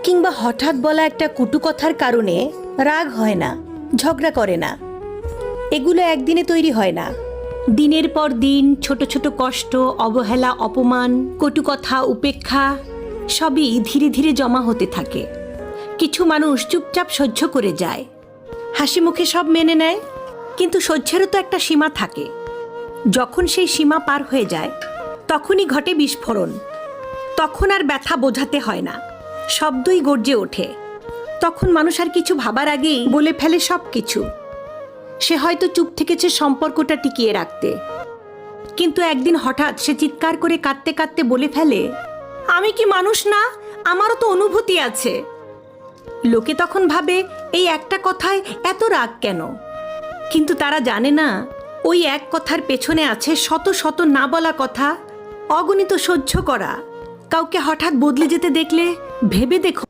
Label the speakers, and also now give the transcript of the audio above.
Speaker 1: কিংবা হঠাৎ বলা একটা কটু কথার কারণে রাগ হয় না, ঝগড়া করে না। এগুলো একদিনে তৈরি হয় না। দিনের পর দিন ছোট ছোট কষ্ট, অবহেলা, অপমান, কটু কথা, উপেক্ষা সবই ধীরে ধীরে জমা হতে থাকে। কিছু মানুষ চুপচাপ সহ্য করে যায়, হাসি মুখে সব মেনে নেয়, কিন্তু সহ্যেরও তো একটা সীমা থাকে। যখন সেই সীমা পার হয়ে যায় তখনই ঘটে বিস্ফোরণ। তখন আর ব্যথা বোঝাতে হয় না, শব্দই গর্জে ওঠে। তখন মানুষ আর কিছু ভাবার আগেই বলে ফেলে সব কিছু। সে হয়তো চুপ থেকেছে সম্পর্কটা টিকিয়ে রাখতে, কিন্তু একদিন হঠাৎ সে চিৎকার করে কাঁদতে কাঁদতে বলে ফেলে, আমি কি মানুষ না? আমারও তো অনুভূতি আছে। লোকে তখন ভাবে এই একটা কথায় এত রাগ কেন? কিন্তু তারা জানে না, ওই এক কথার পেছনে আছে শত শত না বলা কথা, অগণিত সহ্য করা। কাউকে হঠাৎ বদলে যেতে দেখলে ভেবে দেখো